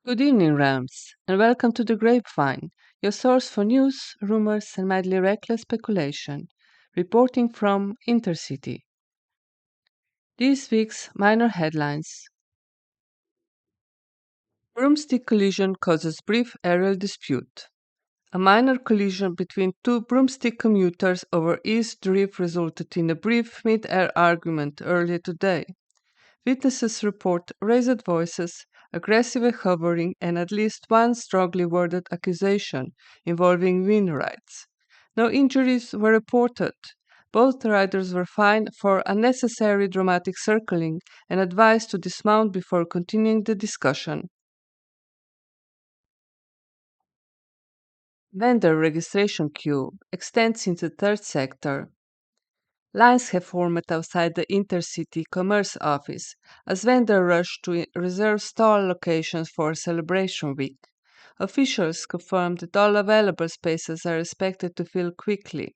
Good evening, Rams, and welcome to the Grapevine, your source for news, rumors, and madly reckless speculation. Reporting from InterCity. This week's minor headlines: Broomstick collision causes brief aerial dispute. A minor collision between two Broomstick commuters over East Drift resulted in a brief mid-air argument earlier today. Witnesses report raised voices, aggressive hovering, and at least one strongly worded accusation involving wind rights. No injuries were reported. Both riders were fined for unnecessary dramatic circling and advised to dismount before continuing the discussion. Vendor registration queue extends into third sector. Lines have formed outside the InterCity Commerce office as vendors rush to reserve stall locations for Celebration Week. Officials confirm that all available spaces are expected to fill quickly.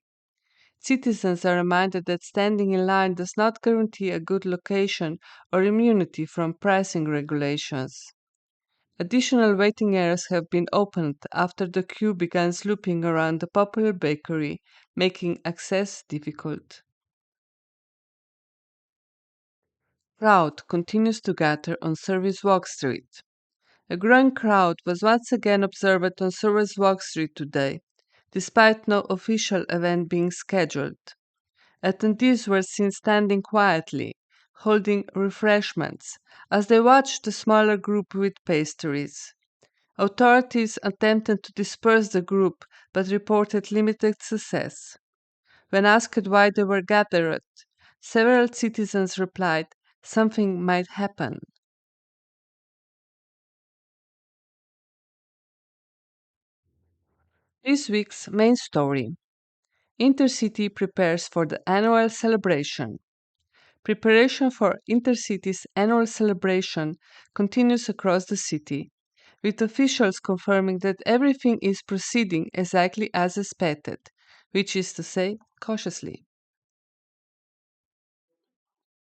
Citizens are reminded that standing in line does not guarantee a good location or immunity from pricing regulations. Additional waiting areas have been opened after the queue began looping around the popular bakery, making access difficult. Crowd continues to gather on Service Walk Street. A growing crowd was once again observed on Service Walk Street today, despite no official event being scheduled. Attendees were seen standing quietly, holding refreshments, as they watched the smaller group with pastries. Authorities attempted to disperse the group but reported limited success. When asked why they were gathered, several citizens replied, "Something might happen." This week's main story: InterCity prepares for the annual celebration. Preparation for InterCity's annual celebration continues across the city, with officials confirming that everything is proceeding exactly as expected, which is to say, cautiously.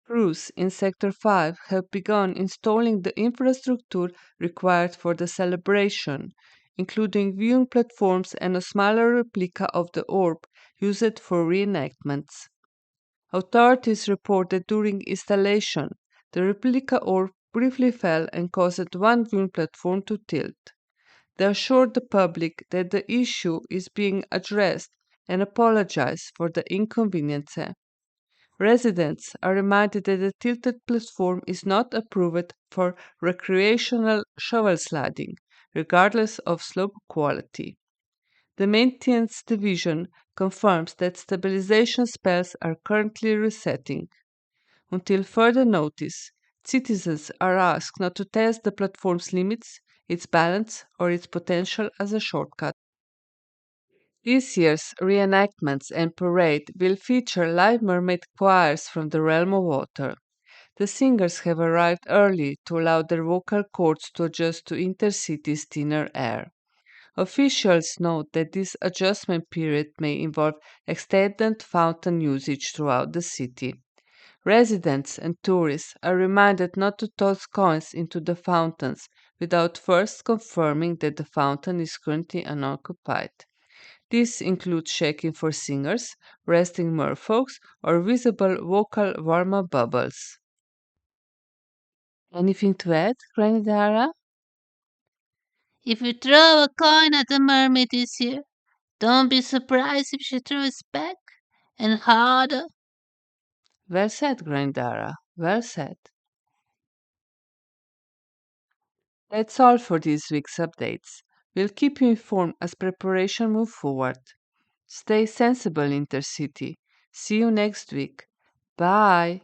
Crews in Sector 5 have begun installing the infrastructure required for the celebration, including viewing platforms and a smaller replica of the orb used for reenactments. Authorities report that during installation, the replica orb briefly fell and caused one viewing platform to tilt. They assured the public that the issue is being addressed and apologize for the inconvenience. Residents are reminded that the tilted platform is not approved for recreational shovel sliding, regardless of slope quality. The Maintenance Division confirms that stabilization spells are currently resetting. Until further notice, citizens are asked not to test the platform's limits, its balance, or its potential as a shortcut. This year's reenactments and parade will feature live mermaid choirs from the realm of water. The singers have arrived early to allow their vocal cords to adjust to InterCity's thinner air. Officials note that this adjustment period may involve extended fountain usage throughout the city. Residents and tourists are reminded not to toss coins into the fountains without first confirming that the fountain is currently unoccupied. This includes checking for singers, resting merfolks, or visible vocal warm-up bubbles. Anything to add, Granny Dara? If you throw a coin at a mermaid this year, don't be surprised if she throws back and harder. Well said, Granny Dara. Well said. That's all for this week's updates. We'll keep you informed as preparation move forward. Stay sensible, Intercity. See you next week. Bye.